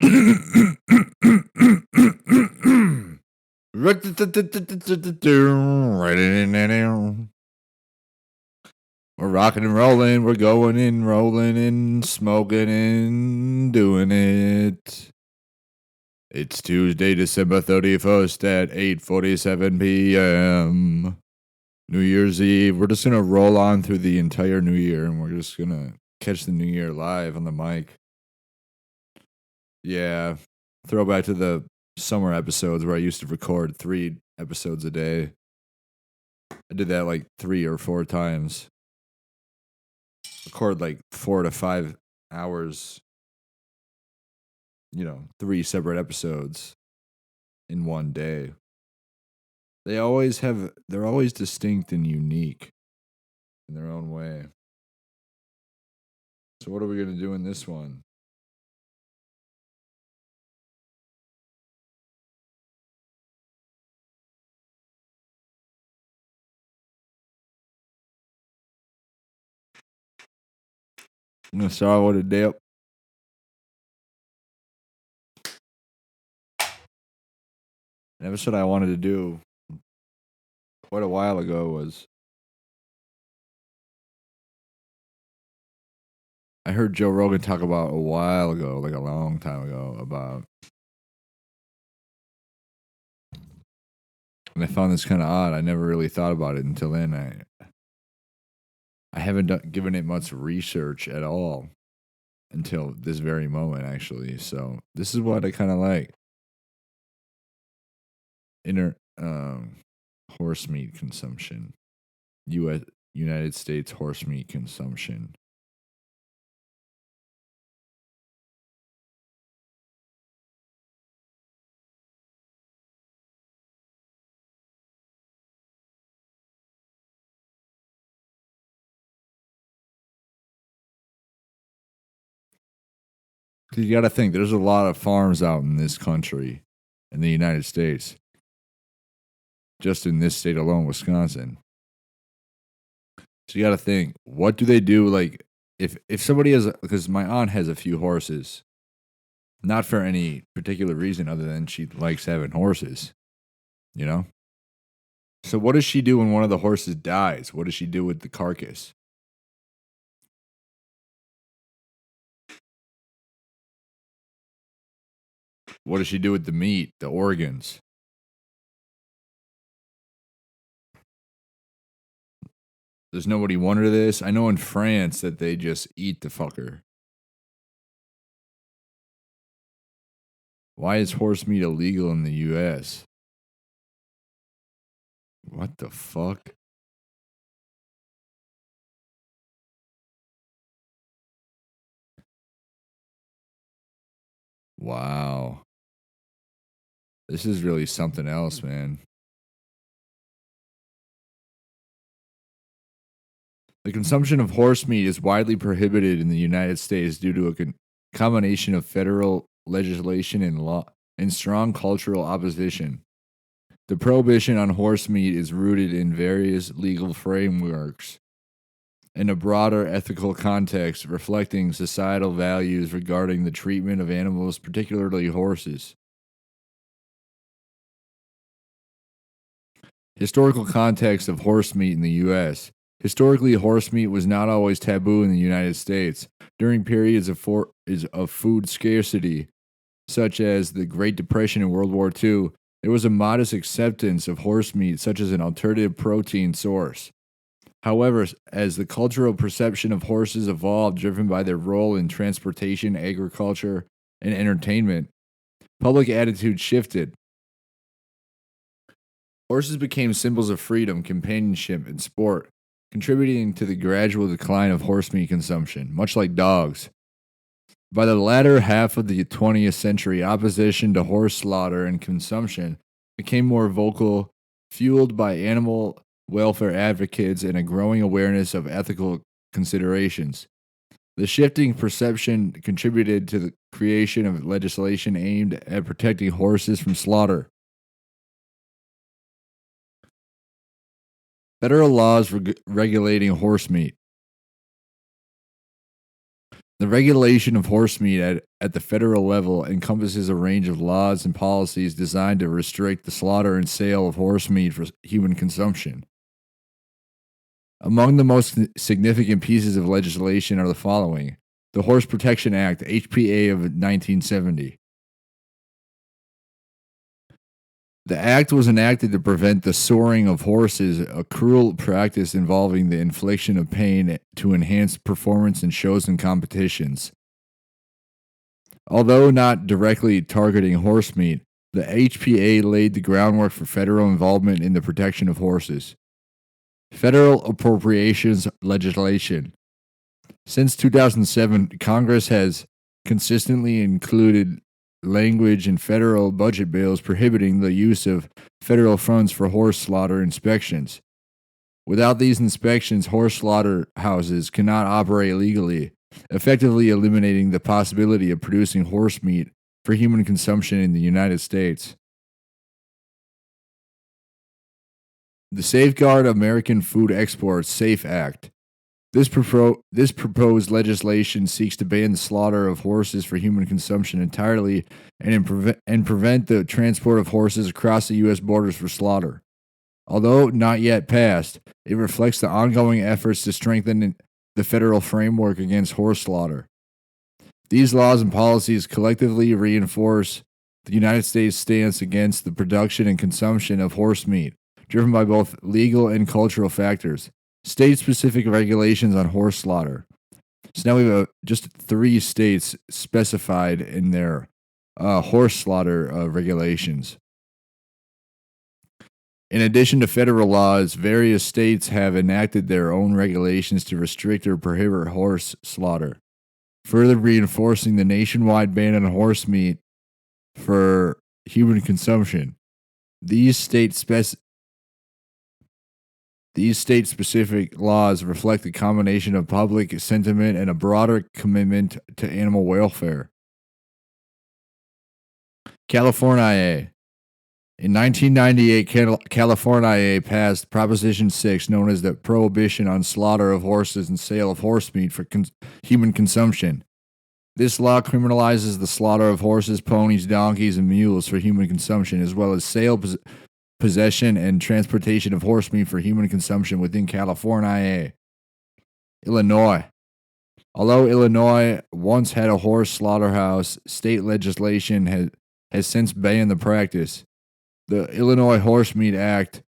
We're rocking and rolling. We're going in, rolling in, smoking and doing it. It's Tuesday, December 31st at 8:47 p.m. New Year's Eve. We're just going to roll on through the entire new year and we're just going to catch the new year live on the mic. Yeah. Throwback to the summer episodes where I used to record 3 episodes a day. I did that like 3 or 4 times. Record like 4 to 5 hours, 3 separate episodes in one day. They're always distinct and unique in their own way. So what are we going to do in this one? I'm going to start with a dip. An episode I wanted to do quite a while ago was I heard Joe Rogan talk about a while ago, like a long time ago, about, and I found this kind of odd. I never really thought about it until then. I haven't given it much research at all until this very moment, actually. So this is what I kind of like. Horse meat consumption. United States horse meat consumption. Because you got to think, there's a lot of farms out in this country, in the United States. Just in this state alone, Wisconsin. So you got to think, what do they do? Like, if somebody has, because my aunt has a few horses, not for any particular reason other than she likes having horses, you know? So what does she do when one of the horses dies? What does she do with the carcass? What does she do with the meat, the organs? Does nobody wonder this? I know in France that they just eat the fucker. Why is horse meat illegal in the US? What the fuck? Wow. This is really something else, man. The consumption of horse meat is widely prohibited in the United States due to a combination of federal legislation and law and strong cultural opposition. The prohibition on horse meat is rooted in various legal frameworks and a broader ethical context reflecting societal values regarding the treatment of animals, particularly horses. Historical context of horse meat in the U.S. Historically, horse meat was not always taboo in the United States. During periods of food scarcity, such as the Great Depression and World War II, there was a modest acceptance of horse meat such as an alternative protein source. However, as the cultural perception of horses evolved, driven by their role in transportation, agriculture, and entertainment, public attitudes shifted. Horses became symbols of freedom, companionship, and sport, contributing to the gradual decline of horse meat consumption, much like dogs. By the latter half of the 20th century, opposition to horse slaughter and consumption became more vocal, fueled by animal welfare advocates and a growing awareness of ethical considerations. The shifting perception contributed to the creation of legislation aimed at protecting horses from slaughter. Federal laws regulating horse meat. The regulation of horse meat at the federal level encompasses a range of laws and policies designed to restrict the slaughter and sale of horse meat for human consumption. Among the most significant pieces of legislation are the following: the Horse Protection Act, HPA of 1970. The act was enacted to prevent the soring of horses, a cruel practice involving the infliction of pain to enhance performance in shows and competitions. Although not directly targeting horse meat, the HPA laid the groundwork for federal involvement in the protection of horses. Federal appropriations legislation. Since 2007, Congress has consistently included language in federal budget bills prohibiting the use of federal funds for horse slaughter inspections. Without these inspections, horse slaughterhouses cannot operate legally, effectively eliminating the possibility of producing horse meat for human consumption in the United States. The Safeguard American Food Exports SAFE Act. This proposed legislation seeks to ban the slaughter of horses for human consumption entirely and prevent the transport of horses across the U.S. borders for slaughter. Although not yet passed, it reflects the ongoing efforts to strengthen the federal framework against horse slaughter. These laws and policies collectively reinforce the United States' stance against the production and consumption of horse meat, driven by both legal and cultural factors. State-specific regulations on horse slaughter. So now we have just 3 states specified in their horse slaughter regulations. In addition to federal laws, various states have enacted their own regulations to restrict or prohibit horse slaughter, further reinforcing the nationwide ban on horse meat for human consumption. These state-specific laws reflect a combination of public sentiment and a broader commitment to animal welfare. California. In 1998, California passed Proposition 6, known as the Prohibition on Slaughter of Horses and Sale of Horse Meat for Human Consumption. This law criminalizes the slaughter of horses, ponies, donkeys, and mules for human consumption, as well as sale, possession, and transportation of horse meat for human consumption within California. Illinois. Although Illinois once had a horse slaughterhouse, state legislation has since banned the practice. The Illinois Horse Meat Act,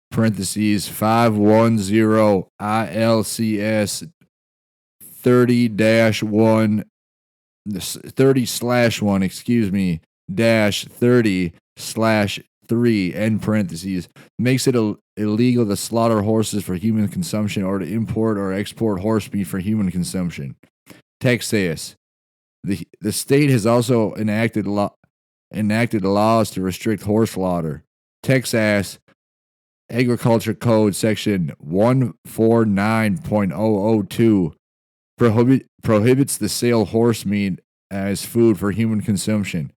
parentheses 510 ILCS 30-1, 30/1, dash 30/3, end parentheses, makes it illegal to slaughter horses for human consumption or to import or export horse meat for human consumption. Texas. The state has also enacted laws to restrict horse slaughter. Texas Agriculture Code Section 149.002 prohibits the sale of horse meat as food for human consumption,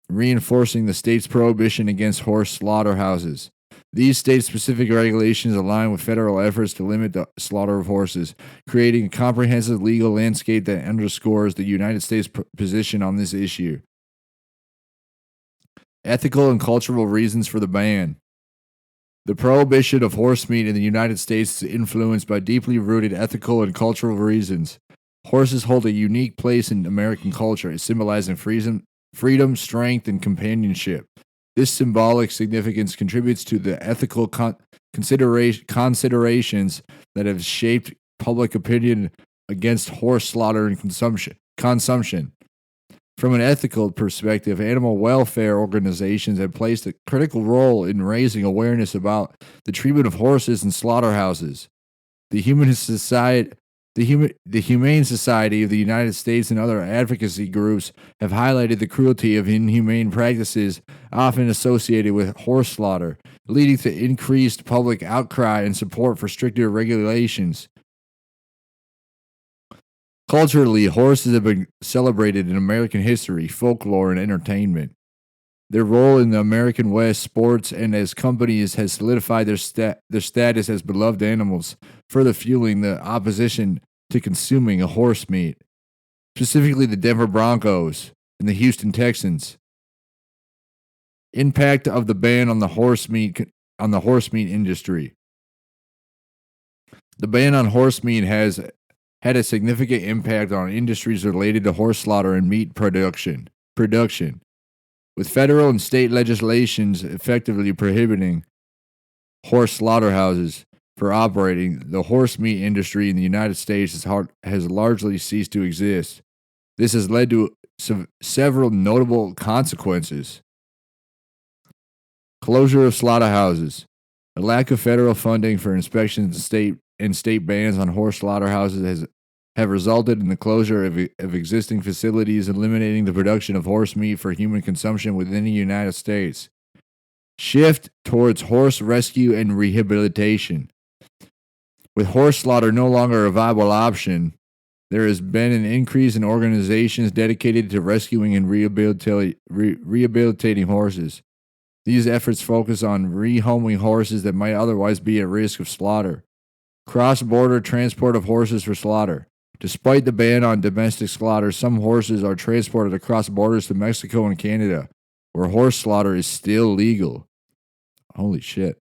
reinforcing the state's prohibition against horse slaughterhouses. These state-specific regulations align with federal efforts to limit the slaughter of horses, creating a comprehensive legal landscape that underscores the United States' position on this issue. Ethical and cultural reasons for the ban. The prohibition of horse meat in the United States is influenced by deeply rooted ethical and cultural reasons. Horses hold a unique place in American culture, symbolizing freedom, strength, and companionship. This symbolic significance contributes to the ethical considerations that have shaped public opinion against horse slaughter and consumption. From an ethical perspective, animal welfare organizations have played a critical role in raising awareness about the treatment of horses in slaughterhouses. The Humane Society of the United States and other advocacy groups have highlighted the cruelty of inhumane practices often associated with horse slaughter, leading to increased public outcry and support for stricter regulations. Culturally, horses have been celebrated in American history, folklore, and entertainment. Their role in the American West, sports, and as companies has solidified their status as beloved animals, further fueling the opposition to consuming a horse meat. specifically the Denver Broncos and the Houston Texans. Impact of the ban on the horse meat industry. The ban on horse meat has had a significant impact on industries related to horse slaughter and meat production. With federal and state legislations effectively prohibiting horse slaughterhouses for operating, the horse meat industry in the United States has largely ceased to exist. This has led to several notable consequences. Closure of slaughterhouses. A lack of federal funding for inspections and state bans on horse slaughterhouses have resulted in the closure of existing facilities, eliminating the production of horse meat for human consumption within the United States. Shift towards horse rescue and rehabilitation. With horse slaughter no longer a viable option, there has been an increase in organizations dedicated to rescuing and rehabilitating horses. These efforts focus on rehoming horses that might otherwise be at risk of slaughter. Cross-border transport of horses for slaughter. Despite the ban on domestic slaughter, some horses are transported across borders to Mexico and Canada, where horse slaughter is still legal. Holy shit.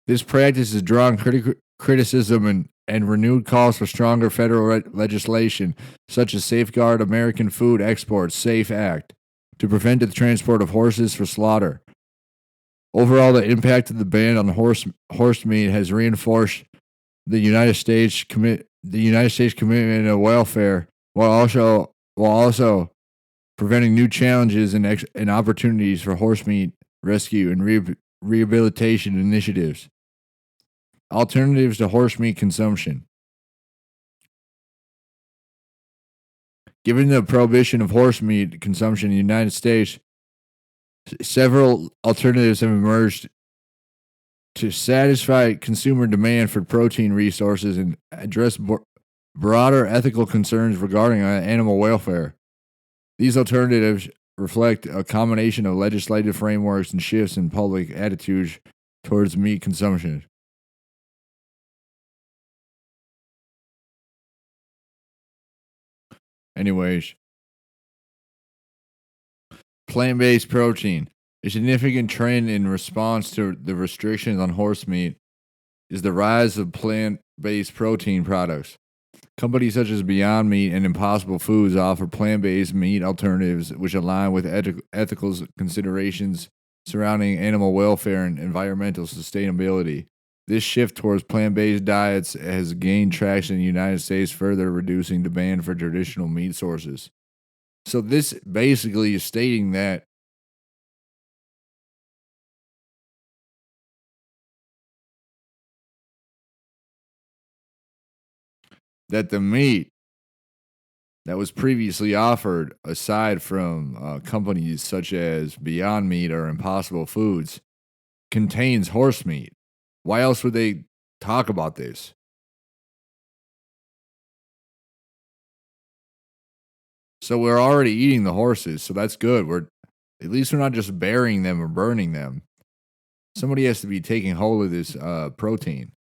This practice has drawn criticism and renewed calls for stronger federal legislation, such as Safeguard American Food Exports (SAFE Act), to prevent the transport of horses for slaughter. Overall, the impact of the ban on horse meat has reinforced the United States commitment to welfare, while also preventing new challenges and opportunities for horse meat rescue and rehabilitation initiatives. Alternatives to horse meat consumption. Given the prohibition of horse meat consumption in the United States, several alternatives have emerged to satisfy consumer demand for protein resources and address broader ethical concerns regarding animal welfare. These alternatives reflect a combination of legislative frameworks and shifts in public attitudes towards meat consumption. Anyways, plant-based protein. A significant trend in response to the restrictions on horse meat is the rise of plant-based protein products. Companies such as Beyond Meat and Impossible Foods offer plant-based meat alternatives which align with ethical considerations surrounding animal welfare and environmental sustainability. This shift towards plant-based diets has gained traction in the United States, further reducing demand for traditional meat sources. So this basically is stating that the meat that was previously offered, aside from companies such as Beyond Meat or Impossible Foods, contains horse meat. Why else would they talk about this? So we're already eating the horses, so that's good. At least we're not just burying them or burning them. Somebody has to be taking hold of this protein.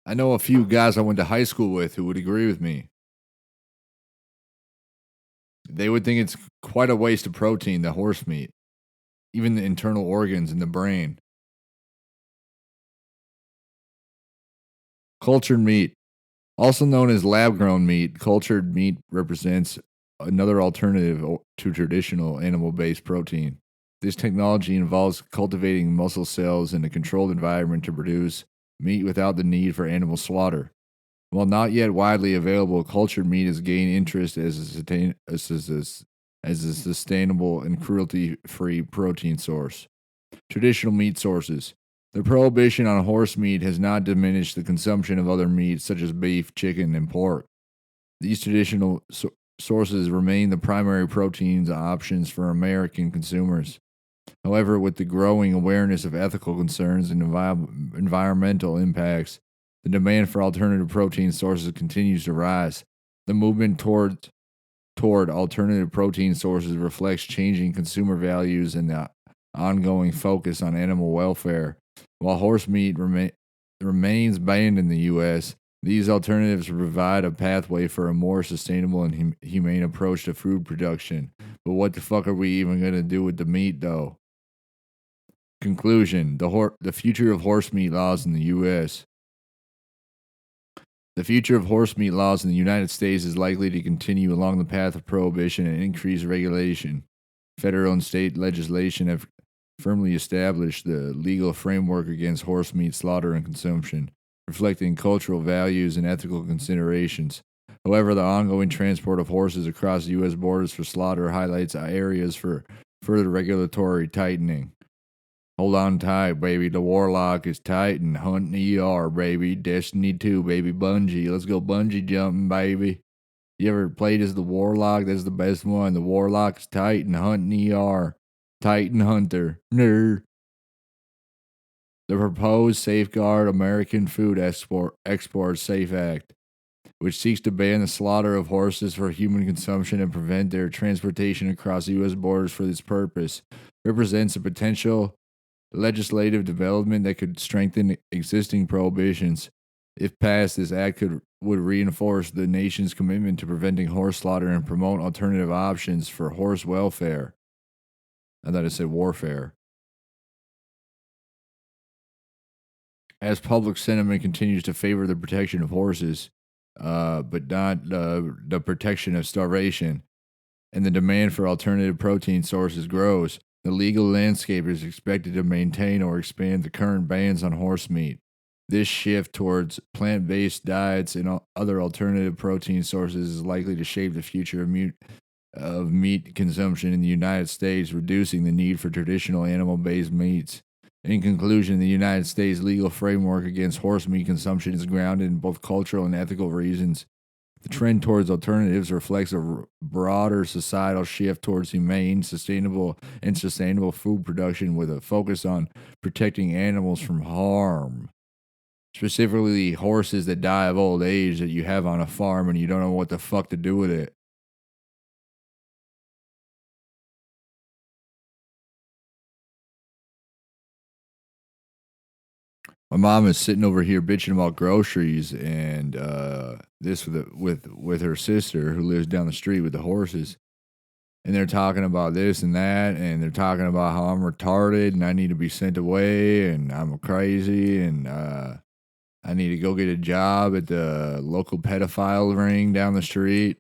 I know a few guys I went to high school with who would agree with me. They would think it's quite a waste of protein, the horse meat, even the internal organs in the brain. Cultured meat. Also known as lab-grown meat, cultured meat represents another alternative to traditional animal-based protein. This technology involves cultivating muscle cells in a controlled environment to produce meat without the need for animal slaughter. While not yet widely available, cultured meat has gained interest as a sustainable and cruelty-free protein source. Traditional meat sources. The prohibition on horse meat has not diminished the consumption of other meats such as beef, chicken, and pork. These traditional sources remain the primary proteins options for American consumers. However, with the growing awareness of ethical concerns and environmental impacts, the demand for alternative protein sources continues to rise. The movement toward alternative protein sources reflects changing consumer values and the ongoing focus on animal welfare. While horse meat remains banned in the U.S. These alternatives provide a pathway for a more sustainable and humane approach to food production. But what the fuck are we even going to do with the meat, though? Conclusion: the future of horse meat laws in the U.S. The future of horse meat laws in the United States is likely to continue along the path of prohibition and increased regulation. Federal and state legislation have firmly established the legal framework against horse meat slaughter and consumption, reflecting cultural values and ethical considerations. However, the ongoing transport of horses across U.S. borders for slaughter highlights areas for further regulatory tightening. Hold on tight, baby. The Warlock is tight and hunting ER, baby. Destiny 2, baby. Bungie. Let's go bungee jumping, baby. You ever played as the Warlock? That's the best one. The Warlock is tight and hunting ER. Titan Hunter. Nerd. The proposed Safeguard American Food Export Safe Act, which seeks to ban the slaughter of horses for human consumption and prevent their transportation across U.S. borders for this purpose, represents a potential legislative development that could strengthen existing prohibitions. If passed, this act would reinforce the nation's commitment to preventing horse slaughter and promote alternative options for horse welfare. I thought it said warfare. As public sentiment continues to favor the protection of horses, but not the protection of starvation, and the demand for alternative protein sources grows, the legal landscape is expected to maintain or expand the current bans on horse meat. This shift towards plant-based diets and other alternative protein sources is likely to shape the future of meat consumption in the United States, reducing the need for traditional animal-based meats. In conclusion, the United States legal framework against horse meat consumption is grounded in both cultural and ethical reasons. The trend towards alternatives reflects a broader societal shift towards humane, sustainable food production with a focus on protecting animals from harm. Specifically, horses that die of old age that you have on a farm and you don't know what the fuck to do with it. My mom is sitting over here bitching about groceries and this with her sister who lives down the street with the horses. And they're talking about this and that, and they're talking about how I'm retarded and I need to be sent away and I'm crazy and I need to go get a job at the local pedophile ring down the street.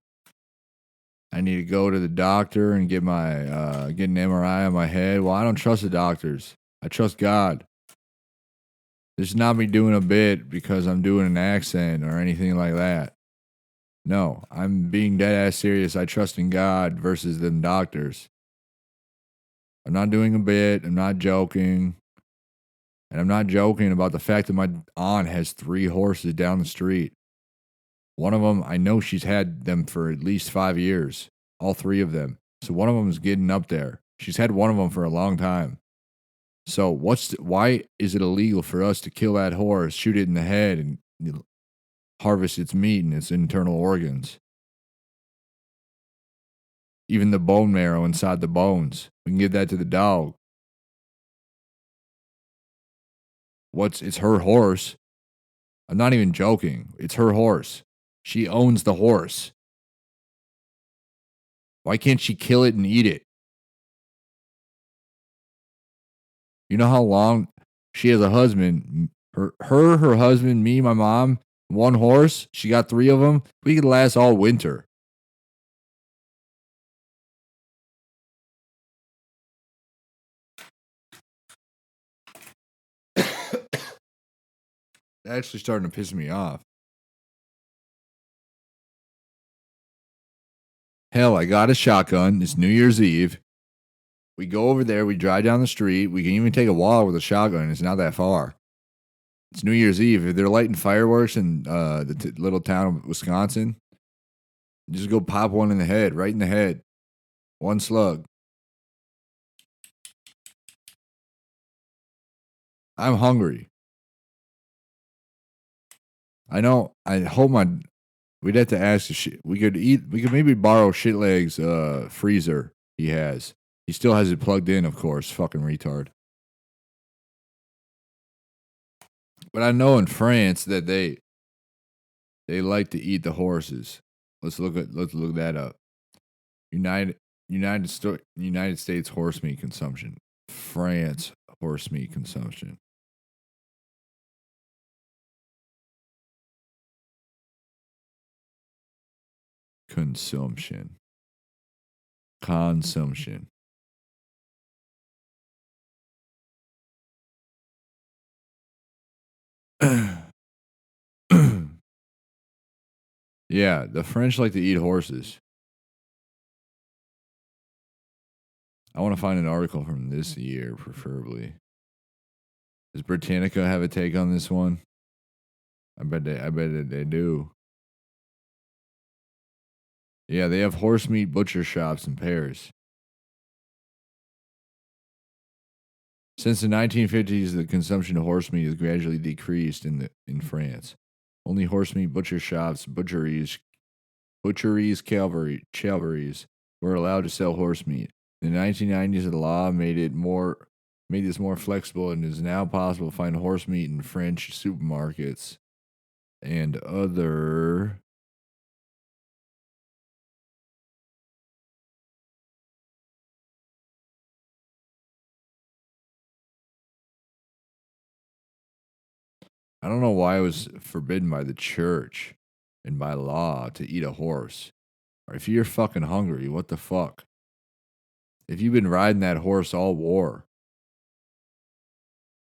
I need to go to the doctor and get get an MRI on my head. Well, I don't trust the doctors. I trust God. This is not me doing a bit because I'm doing an accent or anything like that. No, I'm being dead ass serious. I trust in God versus them doctors. I'm not doing a bit. I'm not joking. And I'm not joking about the fact that my aunt has 3 horses down the street. One of them, I know she's had them for at least 5 years. All 3 of them. So one of them is getting up there. She's had one of them for a long time. So why is it illegal for us to kill that horse, shoot it in the head, and harvest its meat and its internal organs? Even the bone marrow inside the bones. We can give that to the dog. It's her horse. I'm not even joking. It's her horse. She owns the horse. Why can't she kill it and eat it? You know how long she has a husband? Her husband, me, my mom, 1 horse. She got 3 of them. We could last all winter. Actually starting to piss me off. Hell, I got a shotgun. It's New Year's Eve. We go over there. We drive down the street. We can even take a walk with a shotgun. It's not that far. It's New Year's Eve. If they're lighting fireworks in the little town of Wisconsin, just go pop one in the head, right in the head. 1 slug. I'm hungry. I know. I hope we'd have to ask if we could maybe borrow Shitleg's freezer he has. He still has it plugged in, of course. Fucking retard. But I know in France that they like to eat the horses. Let's look that up. United United States horse meat consumption. France horse meat consumption. Consumption. Consumption. Yeah, the French like to eat horses. I want to find an article from this year, preferably. Does Britannica have a take on this one? I bet that they do. Yeah, they have horse meat butcher shops in Paris. Since the 1950s, the consumption of horse meat has gradually decreased in France. Only horse meat butcher shops, calvaries were allowed to sell horse meat. In the 1990s, the law made this more flexible, and it is now possible to find horse meat in French supermarkets and other. I don't know why it was forbidden by the church and by law to eat a horse. Or if you're fucking hungry, what the fuck? If you've been riding that horse all war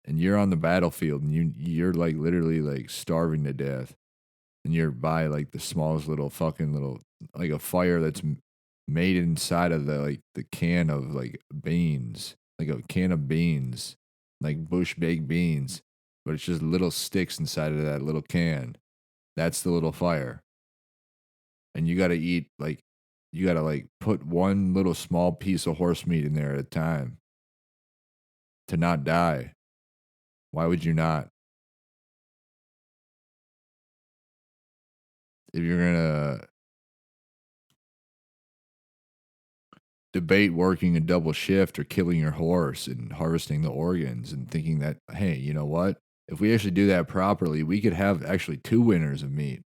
and you're on the battlefield and you're like literally like starving to death and you're by like the smallest little fucking little like a fire that's made inside of the can of like beans, like a can of beans, like bush baked beans, but it's just little sticks inside of that little can. That's the little fire. And you got to eat like you got to like put one little small piece of horse meat in there at a time to not die. Why would you not? If you're going to debate working a double shift or killing your horse and harvesting the organs and thinking that, hey, you know what? If we actually do that properly, we could have actually two winners of meat.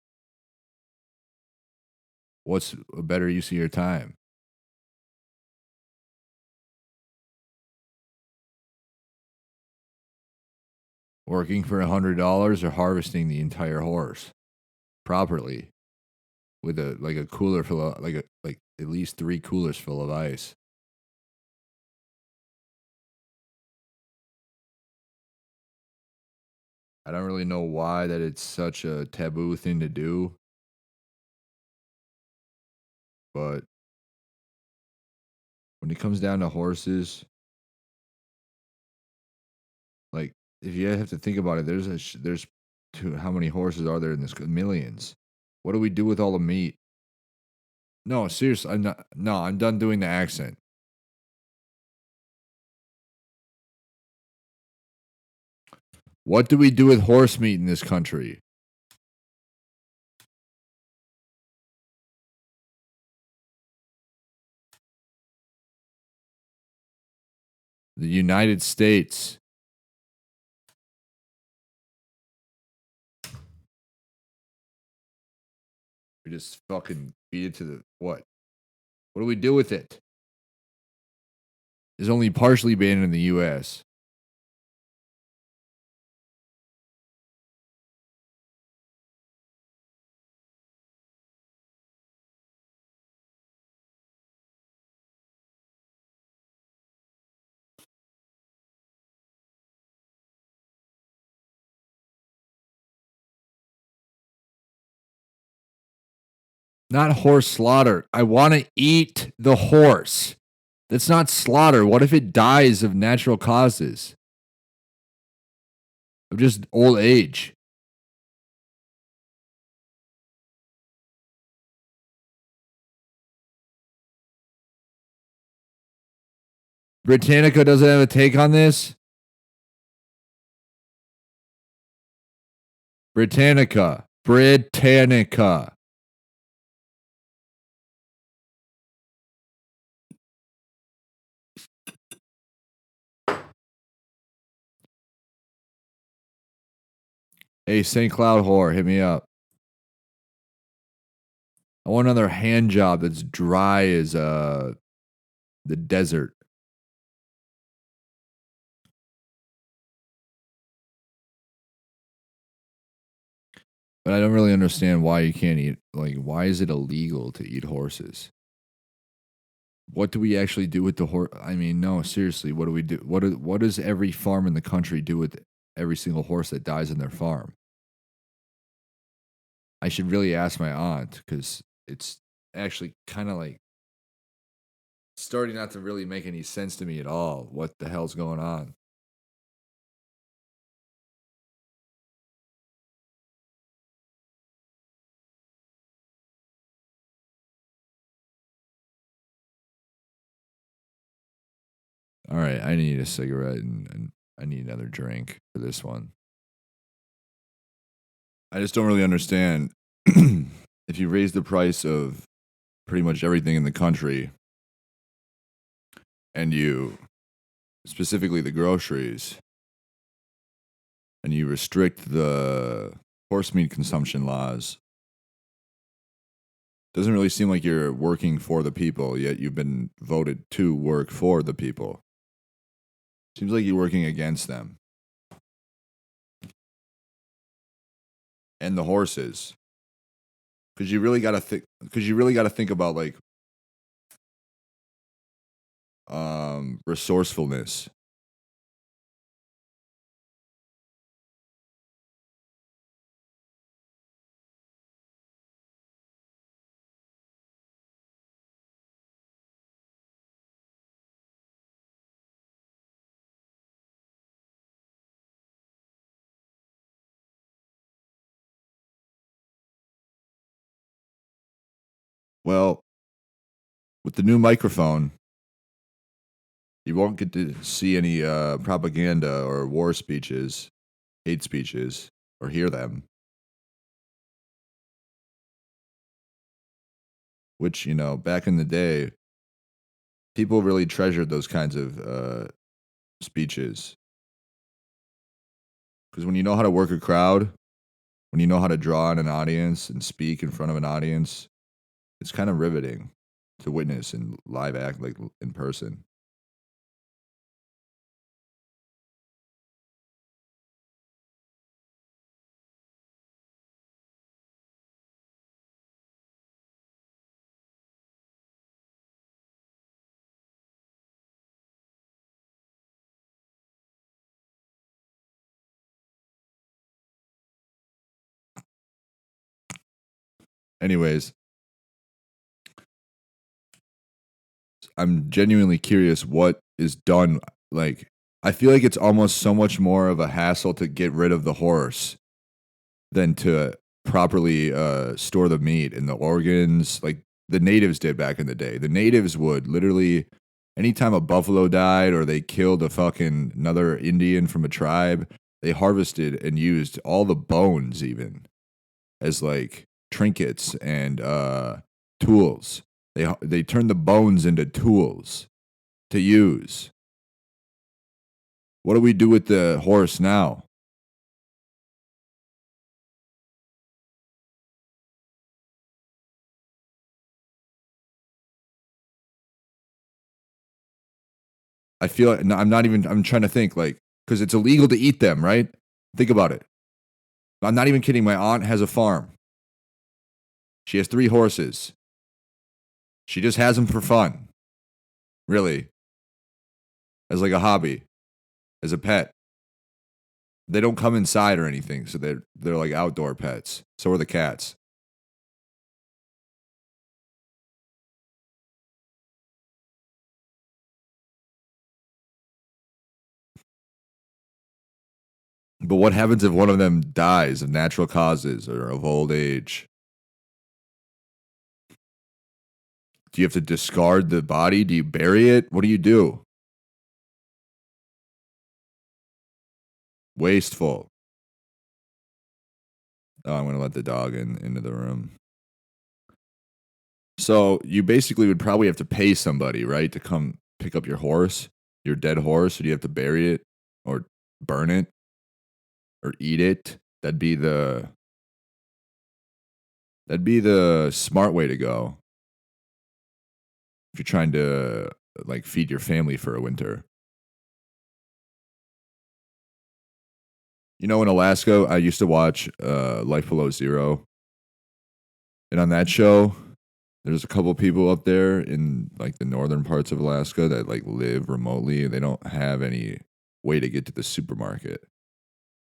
What's a better use of your time? Working for $100 or harvesting the entire horse properly with a like a cooler full of like at least 3 coolers full of ice. I don't really know why that it's such a taboo thing to do, but when it comes down to horses, like if you have to think about it, there's how many horses are there in this millions? What do we do with all the meat? No, seriously, I'm not. No, I'm done doing the accent. What do we do with horse meat in this country? The United States. We just fucking feed it to the what? What do we do with it? It's only partially banned in the U.S. Not horse slaughter. I want to eat the horse. That's not slaughter. What if it dies of natural causes? Of just old age? Britannica doesn't have a take on this? Britannica. Britannica. Hey, St. Cloud whore, hit me up. I want another hand job that's dry as the desert. But I don't really understand why you can't eat. Like, why is it illegal to eat horses? What do we actually do with the horse? I mean, no, seriously, what do we do? What does every farm in the country do with every single horse that dies in their farm? I should really ask my aunt because it's actually kind of like starting not to really make any sense to me at all. What the hell's going on? All right, I need a cigarette and I need another drink for this one. I just don't really understand if you raise the price of pretty much everything in the country and you specifically the groceries and you restrict the horse meat consumption laws. Doesn't really seem like you're working for the people, yet you've been voted to work for the people. Seems like you're working against them and the horses. Because you really got to think. Because you really got to think about like resourcefulness. Well, with the new microphone, you won't get to see any propaganda or war speeches, hate speeches, or hear them. Which back in the day, people really treasured those kinds of speeches because when you know how to work a crowd, when you know how to draw on an audience and speak in front of an audience, it's kind of riveting to witness in live act, like in person. Anyways, I'm genuinely curious what is done. Like, I feel like it's almost so much more of a hassle to get rid of the horse than to properly store the meat and the organs like the natives did back in the day. The natives would literally, anytime a buffalo died or they killed a fucking another Indian from a tribe, they harvested and used all the bones even as like trinkets and tools. They turned the bones into tools to use. What do we do with the horse now? I feel like, no, I'm not even. I'm trying to think like because it's illegal to eat them, right? Think about it. I'm not even kidding. My aunt has a farm. She has 3 horses. She just has them for fun, really, as like a hobby, as a pet. They don't come inside or anything, so they're like outdoor pets. So are the cats. But what happens if one of them dies of natural causes or of old age? Do you have to discard the body? Do you bury it? What do you do? Wasteful. Oh, I'm gonna let the dog into the room. So you basically would probably have to pay somebody, right, to come pick up your dead horse, or do you have to bury it or burn it or eat it? That'd be the that'd be the smart way to go if you're trying to like feed your family for a winter. You know, in Alaska, I used to watch Life Below Zero, and on that show, there's a couple people up there in like the northern parts of Alaska that like live remotely. They don't have any way to get to the supermarket.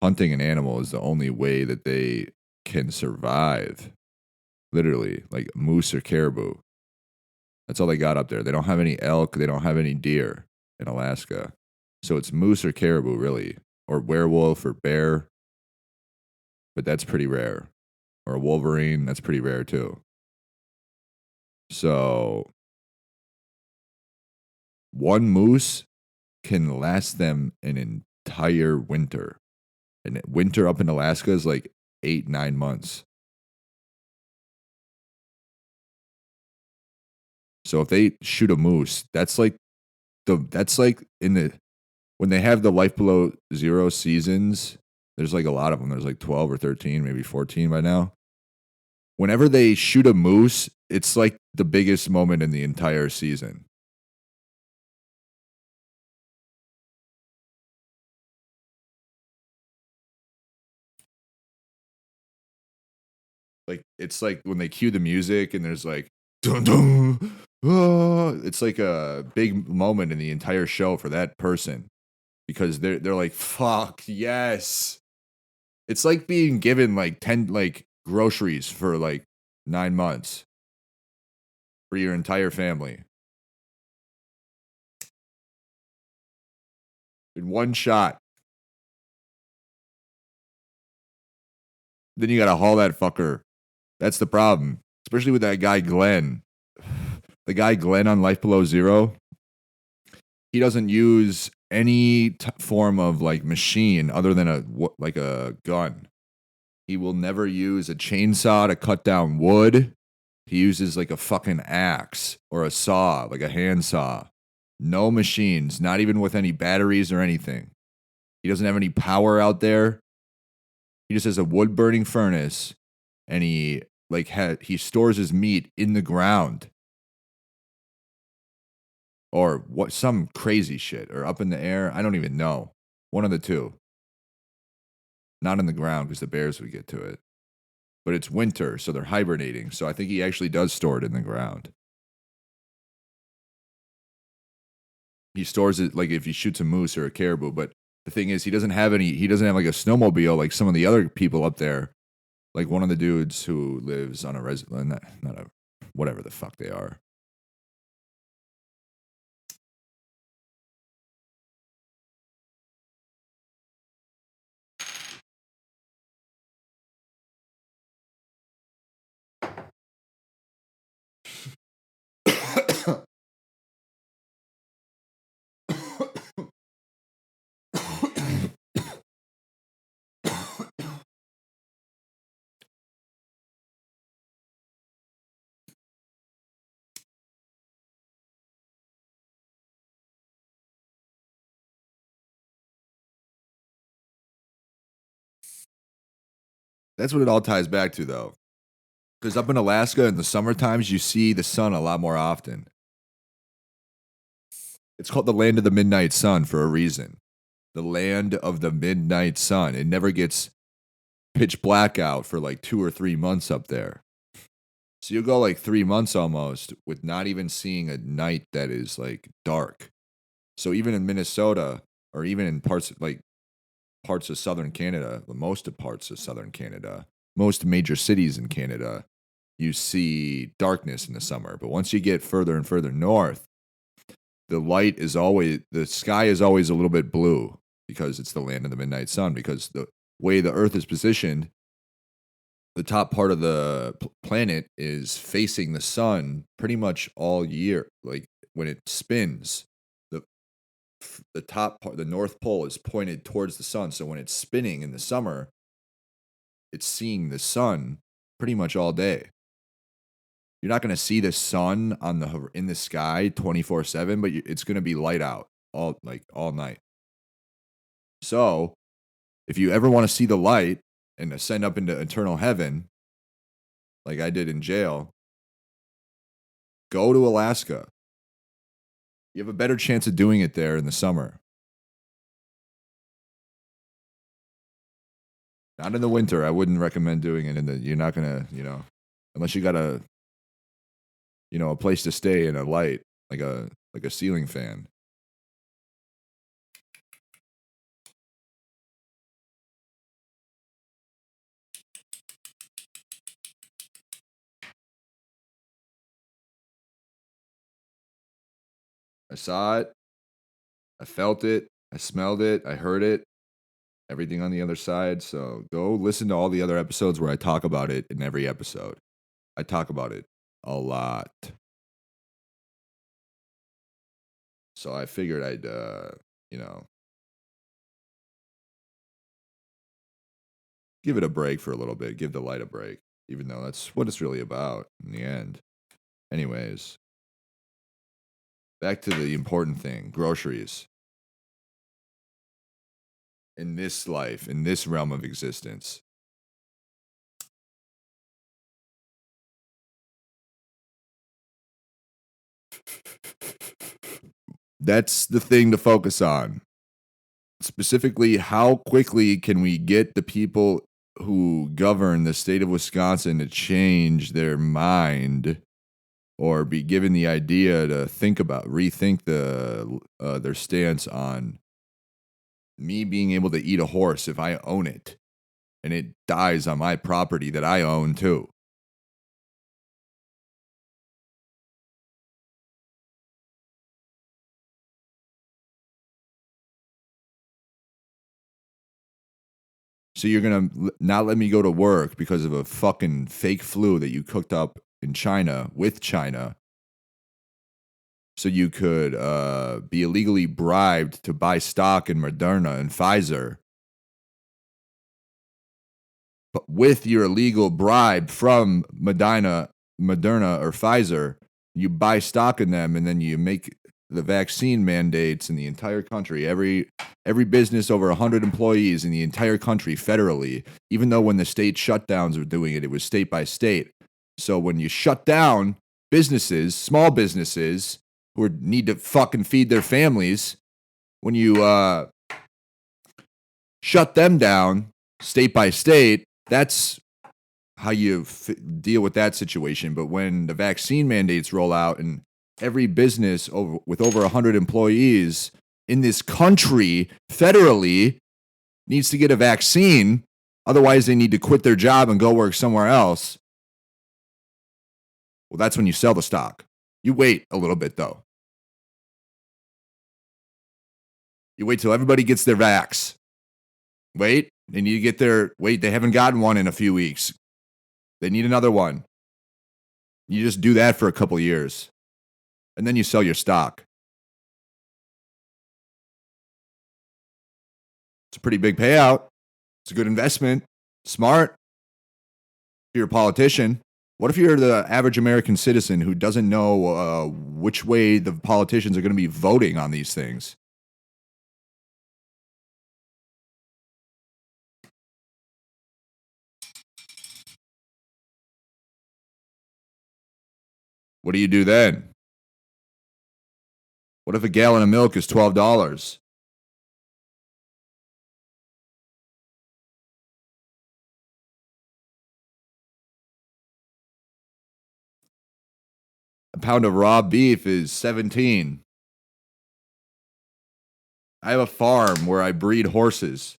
Hunting an animal is the only way that they can survive. Literally, like moose or caribou. That's all they got up there. They don't have any elk. They don't have any deer in Alaska. So it's moose or caribou, really, or werewolf or bear. But that's pretty rare. Or a wolverine, that's pretty rare too. So one moose can last them an entire winter. And winter up in Alaska is like 8, 9 months. So if they shoot a moose, that's like in the when they have the Life Below Zero seasons, there's like a lot of them. There's like 12 or 13, maybe 14 by now. Whenever they shoot a moose, it's like the biggest moment in the entire season. Like it's like when they cue the music and there's like dun dun, it's like a big moment in the entire show for that person because they're like fuck yes. It's like being given like 10 like groceries for like 9 months for your entire family in one shot. Then you gotta haul that fucker. That's the problem, especially with that guy Glenn. The guy Glenn on Life Below Zero. He doesn't use any form of like machine other than a gun. He will never use a chainsaw to cut down wood. He uses like a fucking axe or a saw, like a hand saw. No machines, not even with any batteries or anything. He doesn't have any power out there. He just has a wood burning furnace, and he he stores his meat in the ground, or what? Some crazy shit, or up in the air. I don't even know. One of the two. Not in the ground because the bears would get to it. But it's winter, so they're hibernating. So I think he actually does store it in the ground. He stores it like if he shoots a moose or a caribou. But the thing is, he doesn't have like a snowmobile like some of the other people up there. Like one of the dudes who lives on a not a whatever the fuck they are. That's what it all ties back to, though. Because up in Alaska in the summer times, you see the sun a lot more often. It's called the land of the midnight sun for a reason. The land of the midnight sun. It never gets pitch black out for like 2 or 3 months up there. So you'll go like 3 months almost with not even seeing a night that is like dark. So even in Minnesota or even in parts of southern Canada, most of parts of southern Canada, most major cities in Canada, you see darkness in the summer. But once you get further and further north, the sky is always a little bit blue because it's the land of the midnight sun. Because the way the Earth is positioned, the top part of the planet is facing the sun pretty much all year. Like when it spins, the top part, the North Pole is pointed towards the sun. So when it's spinning in the summer, it's seeing the sun pretty much all day. You're not going to see the sun in the sky 24/7, but it's going to be light out all night. So, if you ever want to see the light, and ascend up into eternal heaven, like I did in jail, go to Alaska. You have a better chance of doing it there in the summer. Not in the winter. I wouldn't recommend doing it in the. You're not gonna, unless you got a place to stay and a light, like a ceiling fan. I saw it. I felt it. I smelled it. I heard it. Everything on the other side. So go listen to all the other episodes where I talk about it in every episode. I talk about it a lot. So I figured I'd, give it a break for a little bit. Give the light a break, even though that's what it's really about in the end. Anyways, back to the important thing, groceries. In this life, in this realm of existence, that's the thing to focus on. Specifically, how quickly can we get the people who govern the state of Wisconsin to change their mind or be given the idea to rethink their stance on me being able to eat a horse if I own it and it dies on my property that I own too. So you're gonna not let me go to work because of a fucking fake flu that you cooked up in China with China, so you could be illegally bribed to buy stock in Moderna and Pfizer. But with your illegal bribe from Moderna or Pfizer, you buy stock in them, and then you make the vaccine mandates in the entire country. Every business over 100 employees in the entire country federally. Even though when the state shutdowns were doing it, it was state by state. So when you shut down businesses, small businesses who need to fucking feed their families, when you shut them down state by state, that's how you deal with that situation. But when the vaccine mandates roll out and every business with over 100 employees in this country federally needs to get a vaccine, otherwise they need to quit their job and go work somewhere else, well, that's when you sell the stock. You wait a little bit, though. You wait till everybody gets their vax. Wait, they need to get they haven't gotten one in a few weeks. They need another one. You just do that for a couple years, and then you sell your stock. It's a pretty big payout. It's a good investment. Smart. If you're a politician, what if you're the average American citizen who doesn't know which way the politicians are going to be voting on these things? What do you do then? What if a gallon of milk is $12? A pound of raw beef is 17. I have a farm where I breed horses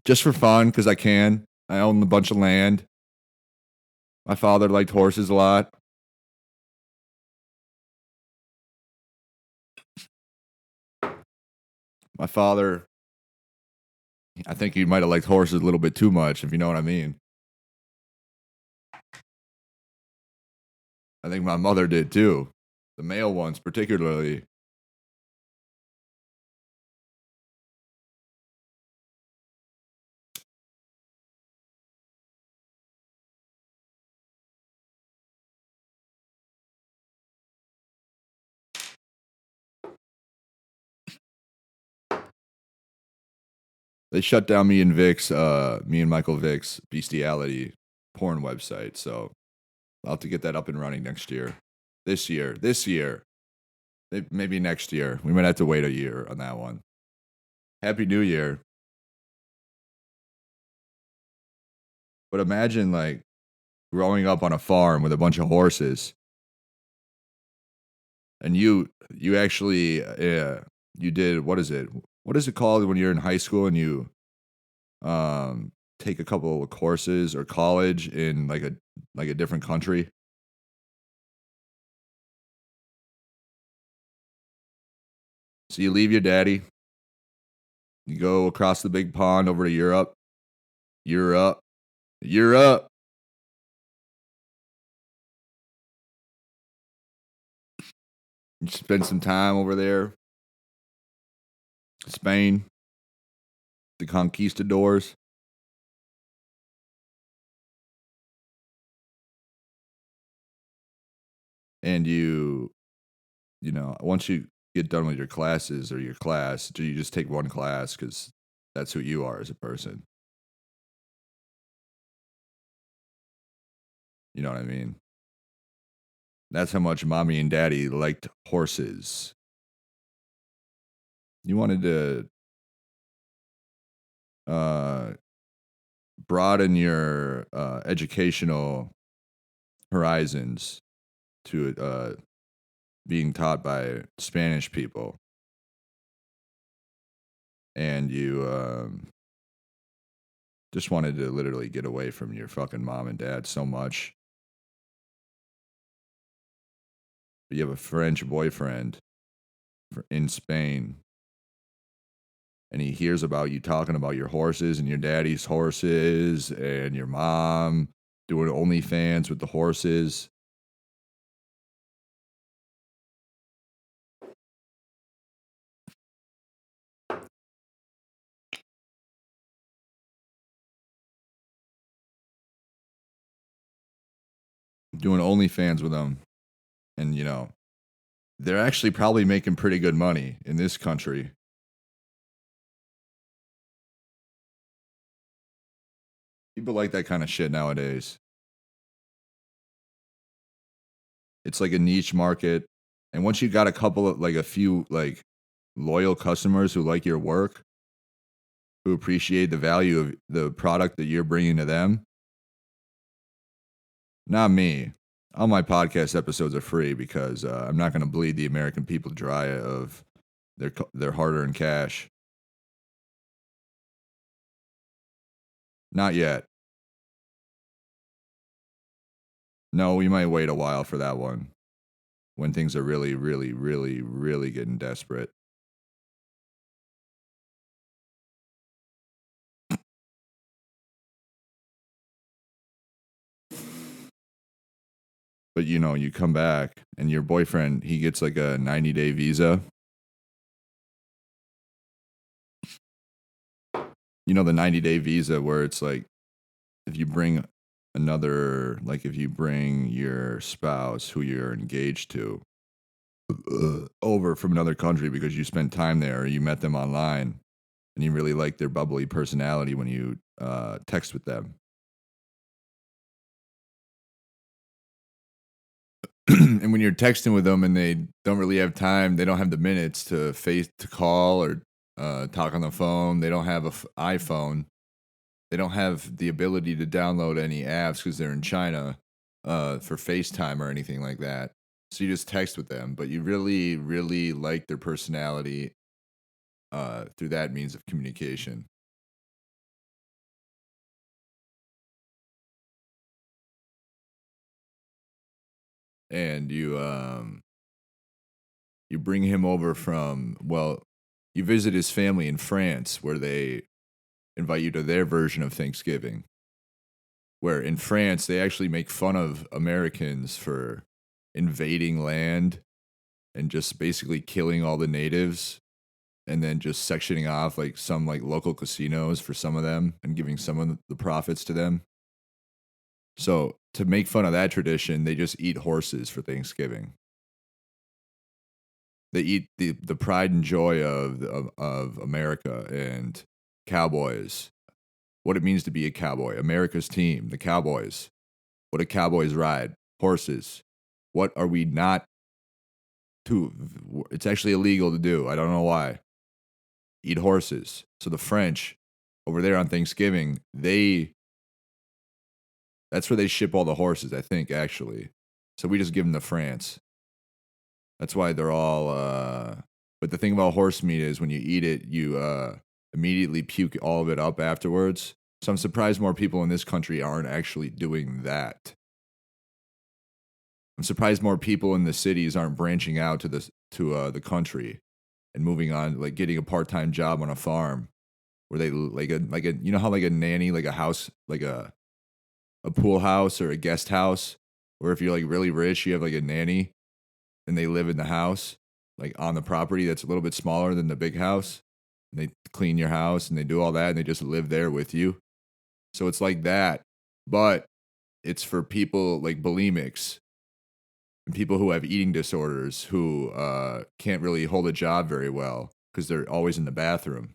just for fun because I can. I own a bunch of land. My father liked horses a lot. My father, I think he might have liked horses a little bit too much, if you know what I mean. I think my mother did too. The male ones, particularly. They shut down me and Michael Vick's bestiality porn website. So I'll have to get that up and running next year. This year. Maybe next year. We might have to wait a year on that one. Happy New Year. But imagine like growing up on a farm with a bunch of horses, and you actually you did, what is it? What is it called when you're in high school and you take a couple of courses or college in like a different country? So you leave your daddy, you go across the big pond over to Europe. Europe. Europe. You spend some time over there. Spain, the conquistadors. And you know, once you get done with your classes or your class, do you just take one class because that's who you are as a person? You know what I mean? That's how much mommy and daddy liked horses. You wanted to uh, broaden your educational horizons to being taught by Spanish people, and you just wanted to literally get away from your fucking mom and dad so much. But you have a French boyfriend in Spain, and he hears about you talking about your horses and your daddy's horses and your mom doing OnlyFans with the horses. Doing OnlyFans with them. And, you know, they're actually probably making pretty good money in this country. People like that kind of shit nowadays. It's like a niche market. And once you got a couple of, like, a few, like, loyal customers who like your work, who appreciate the value of the product that you're bringing to them, not me. All my podcast episodes are free because I'm not going to bleed the American people dry of their hard-earned cash. Not yet. No, we might wait a while for that one when things are really, really, really, really getting desperate. But you know, you come back and your boyfriend, he gets like a 90-day visa. You know, the 90-day visa where it's like if you bring if you bring your spouse who you're engaged to over from another country because you spent time there or you met them online and you really like their bubbly personality when you text with them. And when you're texting with them and they don't really have time, they don't have the minutes to call or talk on the phone. They don't have a iPhone. They don't have the ability to download any apps because they're in China for FaceTime or anything like that. So you just text with them, but you really, really like their personality through that means of communication. And you bring him over from, well, you visit his family in France where they invite you to their version of Thanksgiving. Where in France they actually make fun of Americans for invading land and just basically killing all the natives and then just sectioning off like some like local casinos for some of them and giving some of the profits to them. So to make fun of that tradition, they just eat horses for Thanksgiving. They eat the pride and joy of America and Cowboys. What it means to be a cowboy. America's team, the Cowboys. What do cowboys ride? Horses. What are we not to? It's actually illegal to do. I don't know why. Eat horses. So the French over there on Thanksgiving, that's where they ship all the horses, I think, actually. So we just give them to France. That's why they're all. But the thing about horse meat is when you eat it, you immediately puke all of it up afterwards. So I'm surprised more people in this country aren't actually doing that. I'm surprised more people in the cities aren't branching out to the country and moving on, like getting a part-time job on a farm where they like a you know how like a nanny, like a house, like a pool house or a guest house, where if you're like really rich, you have like a nanny and they live in the house, like on the property that's a little bit smaller than the big house. And they clean your house and they do all that and they just live there with you. So it's like that, but it's for people like bulimics and people who have eating disorders who can't really hold a job very well because they're always in the bathroom.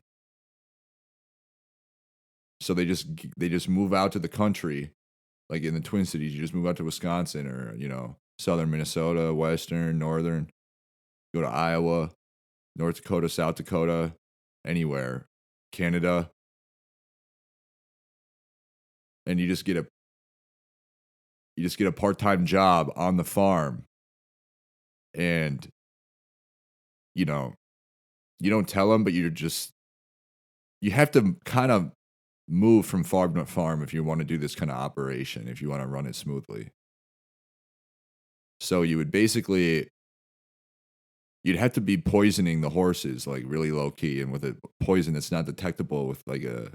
So they just move out to the country, like in the Twin Cities. You just move out to Wisconsin or southern Minnesota, western, northern. Go to Iowa, North Dakota, South Dakota, anywhere, Canada, and you just get a part-time job on the farm, and you don't tell them, but you have to kind of move from farm to farm if you want to do this kind of operation, if you want to run it smoothly. So you'd have to be poisoning the horses like really low key and with a poison that's not detectable with like a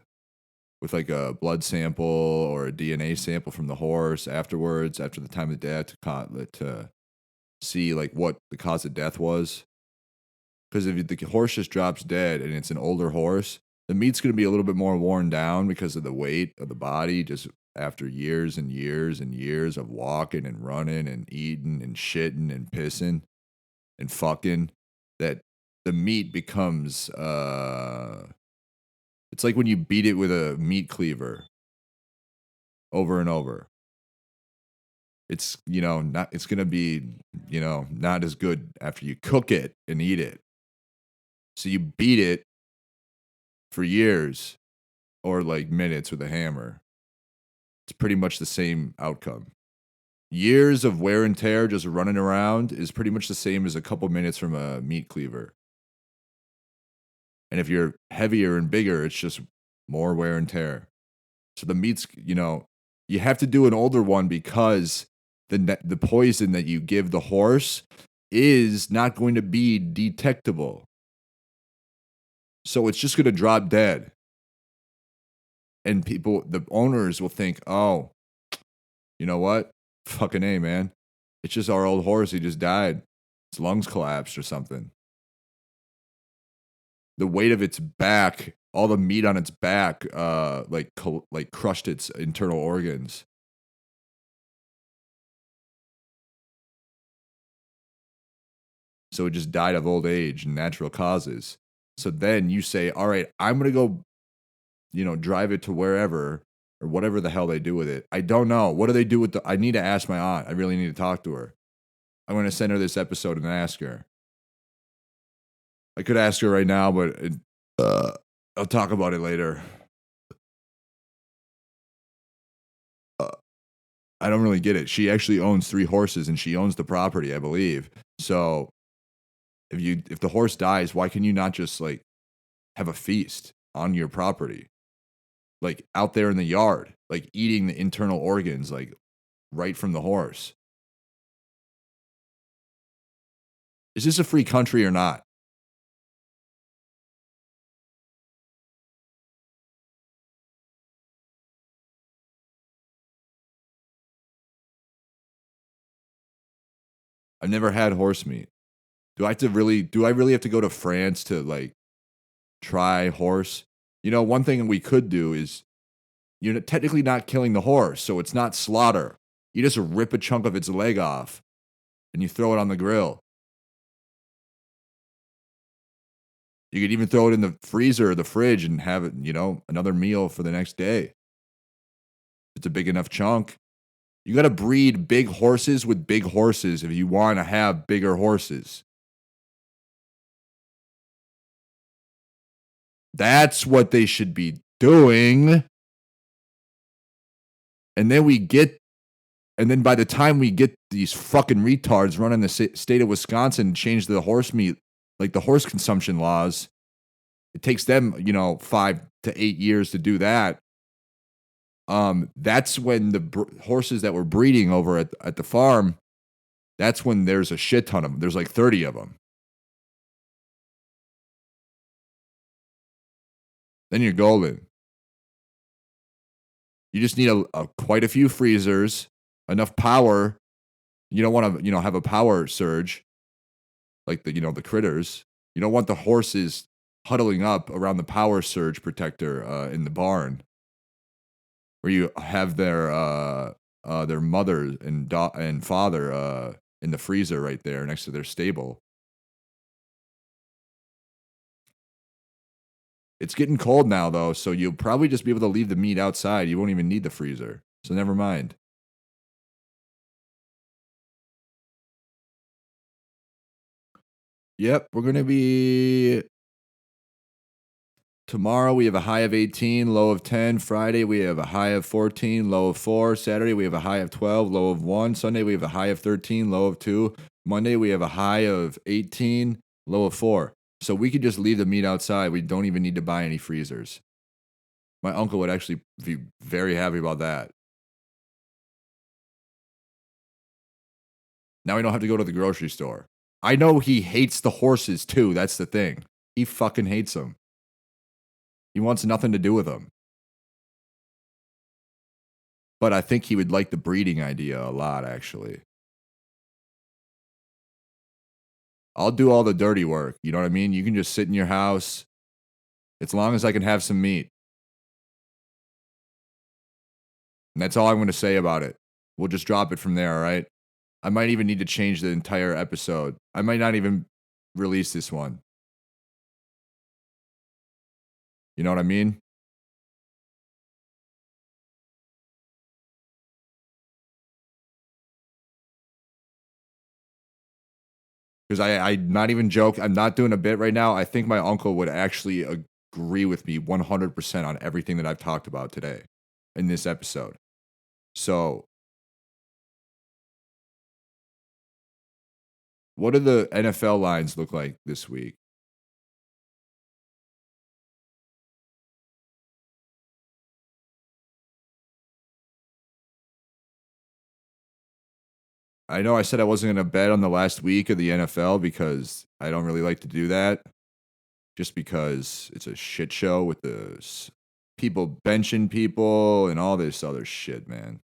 blood sample or a DNA sample from the horse afterwards, after the time of death, to see like what the cause of death was. Because if the horse just drops dead and it's an older horse, the meat's going to be a little bit more worn down because of the weight of the body, just after years and years and years of walking and running and eating and shitting and pissing and fucking, that the meat becomes it's like when you beat it with a meat cleaver over and over. It's not it's going to be not as good after you cook it and eat it. So you beat it for years or like minutes with a hammer. It's pretty much the same outcome. Years of wear and tear just running around is pretty much the same as a couple minutes from a meat cleaver. And if you're heavier and bigger, it's just more wear and tear. So the meat's, you have to do an older one because the poison that you give the horse is not going to be detectable. So it's just going to drop dead. And the owners will think, oh, you know what? Fucking A, man. It's just our old horse. He just died. His lungs collapsed or something. The weight of its back, all the meat on its back, like crushed its internal organs. So it just died of old age and natural causes. So then you say, all right, I'm going to go, drive it to wherever or whatever the hell they do with it. I don't know. What do they do with I need to ask my aunt. I really need to talk to her. I'm going to send her this episode and ask her. I could ask her right now, but I'll talk about it later. I don't really get it. She actually owns 3 horses and she owns the property, I believe. So if the horse dies, why can you not just like have a feast on your property? Like out there in the yard, like eating the internal organs, like right from the horse. Is this a free country or not? I've never had horse meat. Do I really have to go to France to like try horse? One thing we could do is you're technically not killing the horse, so it's not slaughter. You just rip a chunk of its leg off and you throw it on the grill. You could even throw it in the freezer or the fridge and have it, another meal for the next day. It's a big enough chunk. You got to breed big horses with big horses if you want to have bigger horses. That's what they should be doing. And then by the time we get these fucking retards running the state of Wisconsin and change the horse meat, like the horse consumption laws, it takes them, 5 to 8 years to do that. That's when the horses that we're breeding over at the farm, that's when there's a shit ton of them. There's like 30 of them. Then you're golden. You just need quite a few freezers, enough power. You don't want to, have a power surge like the critters. You don't want the horses huddling up around the power surge protector in the barn, where you have their mother and father in the freezer right there next to their stable. It's getting cold now, though, so you'll probably just be able to leave the meat outside. You won't even need the freezer, so never mind. Yep, we're going to be... Tomorrow, we have a high of 18, low of 10. Friday, we have a high of 14, low of 4. Saturday, we have a high of 12, low of 1. Sunday, we have a high of 13, low of 2. Monday, we have a high of 18, low of 4. So we could just leave the meat outside. We don't even need to buy any freezers. My uncle would actually be very happy about that. Now we don't have to go to the grocery store. I know he hates the horses too. That's the thing. He fucking hates them. He wants nothing to do with them. But I think he would like the breeding idea a lot, actually. I'll do all the dirty work. You know what I mean? You can just sit in your house as long as I can have some meat. And that's all I'm going to say about it. We'll just drop it from there, all right? I might even need to change the entire episode. I might not even release this one. You know what I mean? Because I'm not even joking. I'm not doing a bit right now. I think my uncle would actually agree with me 100% on everything that I've talked about today in this episode. So, what do the NFL lines look like this week? I know I said I wasn't going to bet on the last week of the NFL because I don't really like to do that. Just because it's a shit show with the people benching people and all this other shit, man.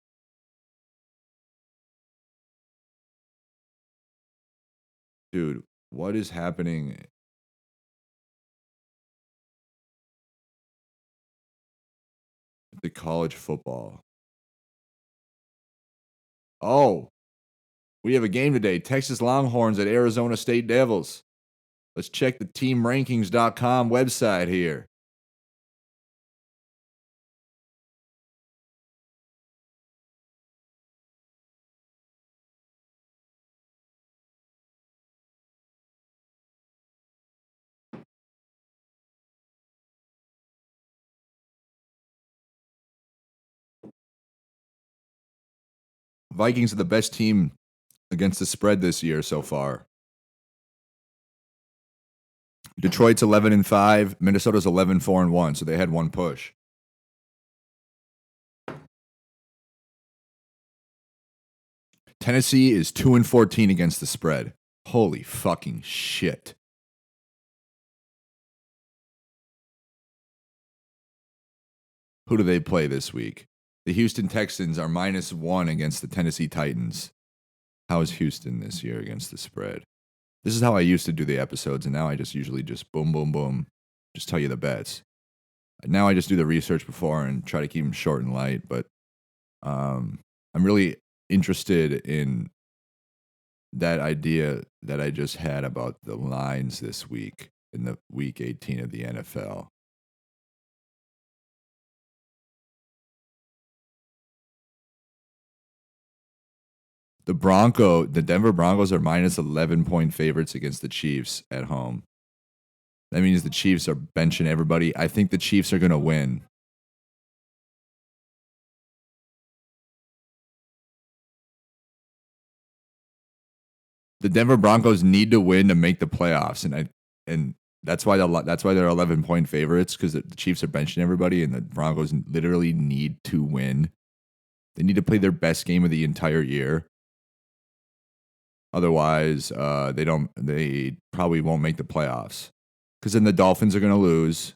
Dude, what is happening? The college football. Oh, we have a game today. Texas Longhorns at Arizona State Devils. Let's check the teamrankings.com website here. Vikings are the best team against the spread this year so far. Detroit's 11-5, Minnesota's 11-4-1, so they had one push. Tennessee is 2-14 against the spread. Holy fucking shit. Who do they play this week? The Houston Texans are -1 against the Tennessee Titans. How is Houston this year against the spread? This is how I used to do the episodes, and now I just usually just boom, boom, boom, just tell you the bets. Now I just do the research before and try to keep them short and light, but I'm really interested in that idea that I just had about the lines this week in the week 18 of the NFL. The Denver Broncos are minus 11-point favorites against the Chiefs at home. That means the Chiefs are benching everybody. I think the Chiefs are going to win. The Denver Broncos need to win to make the playoffs, and that's why they're 11-point favorites, because the Chiefs are benching everybody, and the Broncos literally need to win. They need to play their best game of the entire year. Otherwise, they probably won't make the playoffs, because then the Dolphins are going to lose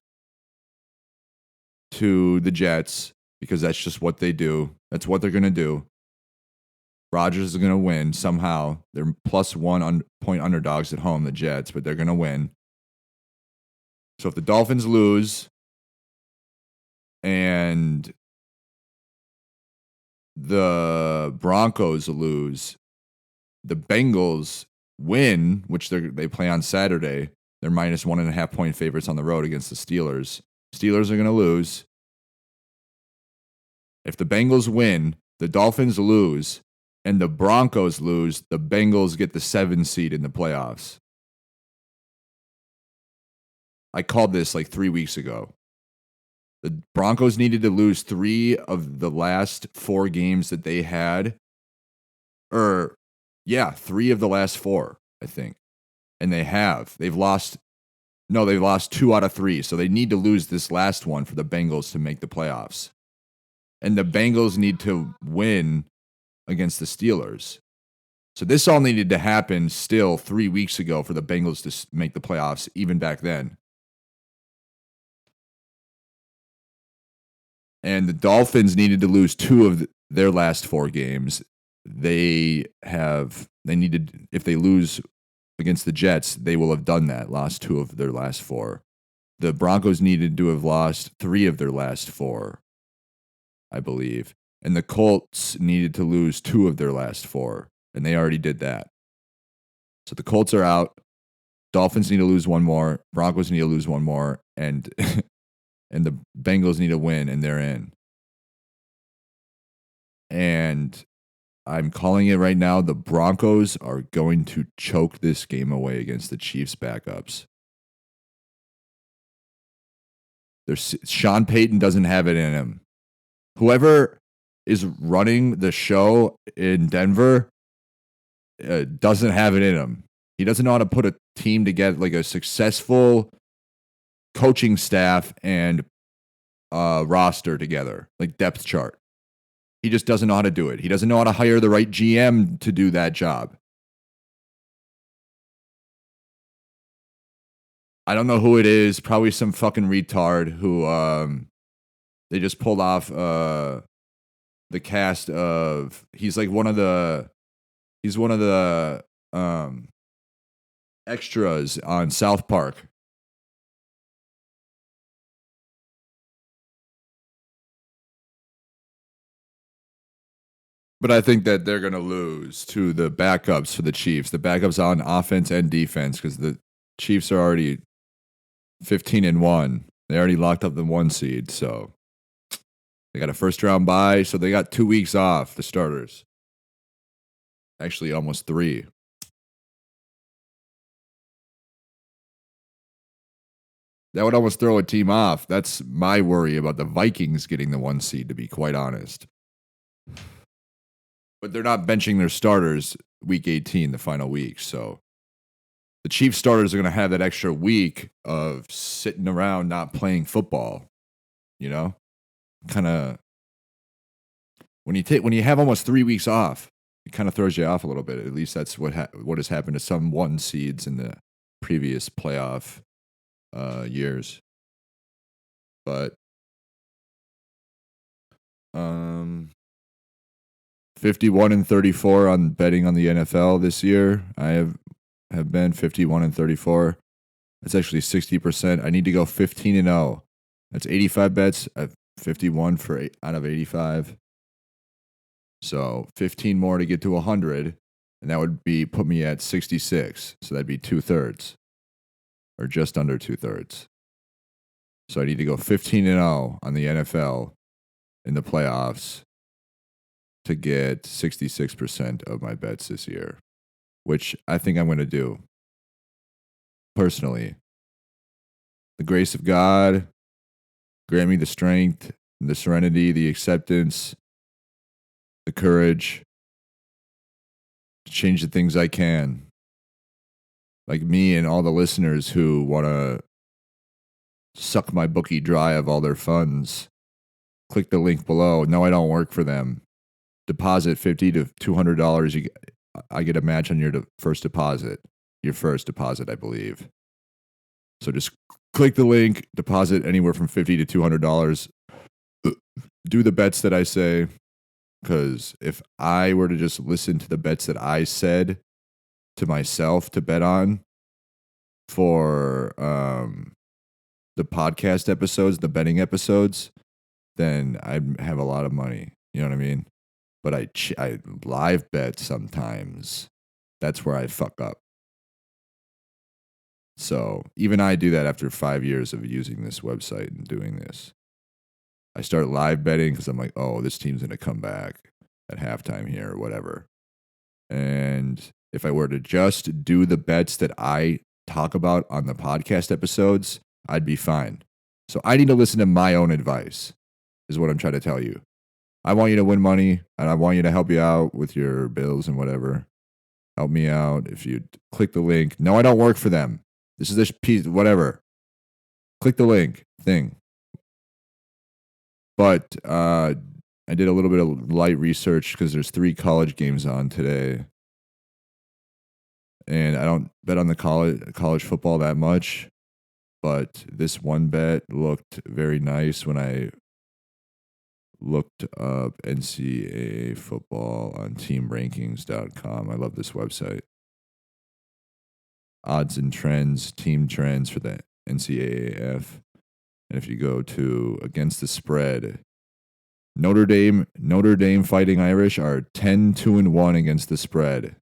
to the Jets, because that's just what they do. That's what they're going to do. Rodgers is going to win somehow. They're plus 1 point underdogs at home, the Jets, but they're going to win. So if the Dolphins lose and the Broncos lose, the Bengals win, which they play on Saturday. They're minus 1.5 point favorites on the road against the Steelers. Steelers are going to lose. If the Bengals win, the Dolphins lose, and the Broncos lose, the Bengals get the 7 seed in the playoffs. I called this like 3 weeks ago. The Broncos needed to lose 3 of the last 4 games that they had. 3 of the last 4, I think. And they have. They've lost 2 out of 3. So they need to lose this last one for the Bengals to make the playoffs. And the Bengals need to win against the Steelers. So this all needed to happen still 3 weeks ago for the Bengals to make the playoffs, even back then. And the Dolphins needed to lose 2 of their last 4 games. If they lose against the Jets, they will have done that, lost 2 of their last 4. The Broncos needed to have lost 3 of their last 4, I believe. And the Colts needed to lose 2 of their last 4, and they already did that. So the Colts are out. Dolphins need to lose 1 more. Broncos need to lose 1 more, and and the Bengals need to win, and they're in. And I'm calling it right now. The Broncos are going to choke this game away against the Chiefs backups. Sean Payton doesn't have it in him. Whoever is running the show in Denver doesn't have it in him. He doesn't know how to put a team together, like a successful coaching staff and roster together, like depth chart. He just doesn't know how to do it. He doesn't know how to hire the right GM to do that job. I don't know who it is. Probably some fucking retard who they just pulled off the cast of. He's one of the extras on South Park. But I think that they're going to lose to the backups for the Chiefs. The backups on offense and defense, because the Chiefs are already 15-1. They already locked up the 1 seed, so they got a first-round bye, so they got 2 weeks off, the starters. Actually, almost 3. That would almost throw a team off. That's my worry about the Vikings getting the 1 seed, to be quite honest. But they're not benching their starters week 18, the final week. So the Chiefs starters are going to have that extra week of sitting around not playing football. You know, kind of when you have almost 3 weeks off, it kind of throws you off a little bit. At least that's what has happened to some 1 seeds in the previous playoff years. But 51-34 on betting on the NFL this year. I have been 51-34. That's actually 60%. I need to go 15-0. That's 85 bets. I've 51 out of 85. So 15 more to get to 100, and that would put me at 66. So that'd be 2/3. or just under 2/3. So I need to go 15-0 on the NFL in the playoffs to get 66% of my bets this year, which I think I'm going to do. Personally, the grace of God grant me the strength, the serenity, the acceptance, the courage to change the things I can. Like me and all the listeners who want to suck my bookie dry of all their funds, click the link below. No, I don't work for them. Deposit $50 to $200. I get a match on your first deposit. Your first deposit, I believe. So just click the link, deposit anywhere from $50 to $200. Do the bets that I say, because if I were to just listen to the bets that I said to myself to bet on for the podcast episodes, the betting episodes, then I'd have a lot of money. You know what I mean? But I live bet sometimes. That's where I fuck up. So even I do that after 5 years of using this website and doing this. I start live betting because I'm like, oh, this team's going to come back at halftime here or whatever. And if I were to just do the bets that I talk about on the podcast episodes, I'd be fine. So I need to listen to my own advice, is what I'm trying to tell you. I want you to win money, and I want you to help you out with your bills and whatever. Help me out if you click the link. No, I don't work for them. This is this piece, whatever. Click the link thing. But I did a little bit of light research because there's 3 college games on today. And I don't bet on the college football that much. But this one bet looked very nice when I looked up NCAA football on teamrankings.com. I love this website. Odds and trends, team trends for the NCAAF. And if you go to against the spread, Notre Dame Fighting Irish are 10-2-1 against the spread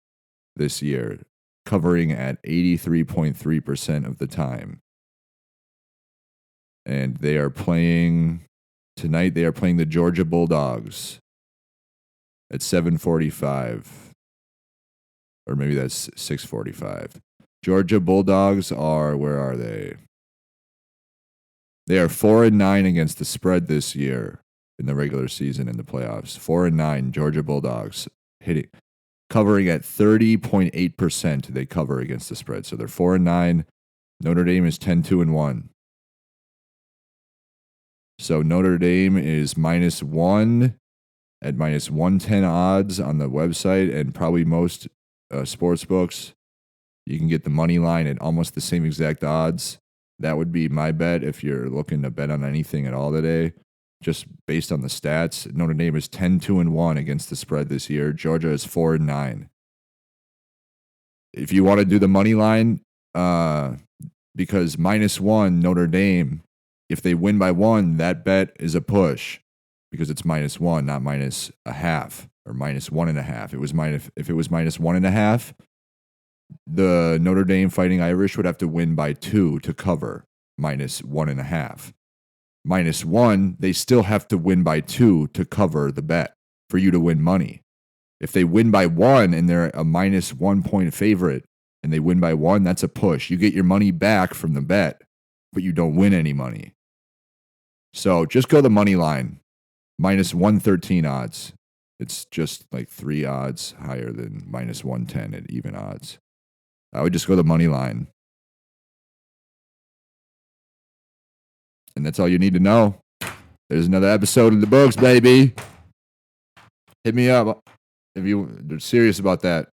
this year, covering at 83.3% of the time. And they are playing tonight. They are playing the Georgia Bulldogs at 7:45, or maybe that's 6:45. Georgia Bulldogs are, where are they? They are 4-9 against the spread this year in the regular season in the playoffs. 4-9 Georgia Bulldogs covering at 30.8%. They cover against the spread, so they're 4-9. Notre Dame is 10-2-1. So Notre Dame is -1 at -110 odds on the website, and probably most sports books. You can get the money line at almost the same exact odds. That would be my bet if you're looking to bet on anything at all today. Just based on the stats, Notre Dame is 10-2-1 against the spread this year. Georgia is 4-9. If you want to do the money line, because -1 Notre Dame, if they win by 1, that bet is a push because it's -1, not -0.5 or -1.5. If it was -1.5, the Notre Dame Fighting Irish would have to win by 2 to cover -1.5. -1, they still have to win by 2 to cover the bet for you to win money. If they win by 1 and they're a -1 point favorite and they win by 1, that's a push. You get your money back from the bet, but you don't win any money. So just go the money line, -113 odds. It's just like 3 odds higher than -110 at even odds. I would just go the money line. And that's all you need to know. There's another episode in the books, baby. Hit me up if you're serious about that.